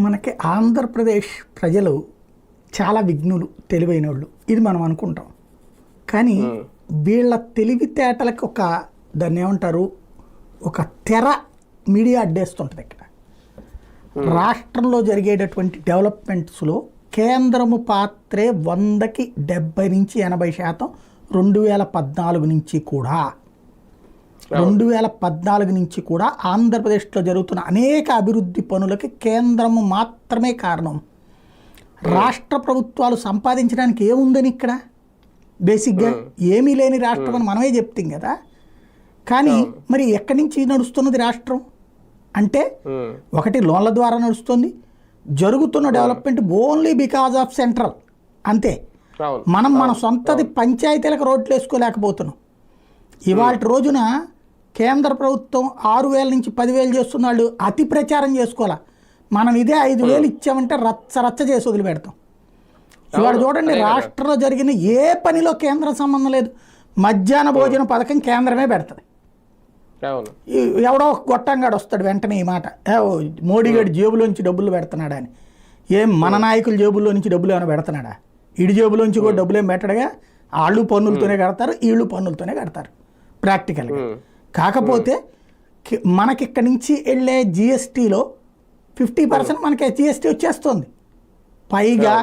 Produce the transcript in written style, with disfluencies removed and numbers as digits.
మనకి ఆంధ్రప్రదేశ్ ప్రజలు చాలా విఘ్నులు, తెలివైన వాళ్ళు, ఇది మనం అనుకుంటాం. కానీ వీళ్ళ తెలివితేటలకు దాన్ని ఏమంటారు, ఒక తెర మీడియా అడ్డేస్తుంటుంది. ఇక్కడ రాష్ట్రంలో జరిగేటటువంటి డెవలప్మెంట్స్లో కేంద్రము పాత్రే 100కి 70 నుంచి 80%. 2014 నుంచి కూడా 2014 నుంచి కూడా ఆంధ్రప్రదేశ్లో జరుగుతున్న అనేక అభివృద్ధి పనులకి కేంద్రము మాత్రమే కారణం. రాష్ట్ర ప్రభుత్వాలు సంపాదించడానికి ఏముందని ఇక్కడ బేసిక్గా ఏమీ లేని రాష్ట్రం అని మనమే చెప్తాం కదా. కానీ మరి ఎక్కడి నుంచి నడుస్తున్నది రాష్ట్రం అంటే, ఒకటి లోన్ల ద్వారా నడుస్తుంది. జరుగుతున్న development only because of central, అంతే. మన సొంతది పంచాయతీలకు రోడ్లు వేసుకోలేకపోతున్నాం. ఇవాళ రోజున కేంద్ర ప్రభుత్వం 6,000 నుంచి 10,000 చేస్తున్న వాళ్ళు అతి ప్రచారం చేసుకోవాలా. మనం ఇదే 5,000 ఇచ్చామంటే రచ్చ చేసి వదిలిపెడతాం. ఇవాళ చూడండి, రాష్ట్రంలో జరిగిన ఏ పనిలో కేంద్రం సంబంధం లేదు. మధ్యాహ్న భోజన పథకం కేంద్రమే పెడుతుంది. ఎవడో గొట్టంగాడు వస్తాడు వెంటనే ఈ మాట, మోడీ గారి జేబులోంచి డబ్బులు పెడుతున్నాడా అని. ఏం మన నాయకుల జేబుల్లో నుంచి డబ్బులు ఏమైనా పెడుతున్నాడా? ఇడి జేబులోంచి కూడా డబ్బులు ఏం పెట్టడుగా. వాళ్ళు పన్నులతోనే కడతారు, వీళ్ళు పన్నులతోనే కడతారు ప్రాక్టికల్గా. కాకపోతే మనకి ఇక్కడి నుంచి వెళ్ళే జిఎస్టీలో 50% మనకి జిఎస్టీ వచ్చేస్తుంది. పైగా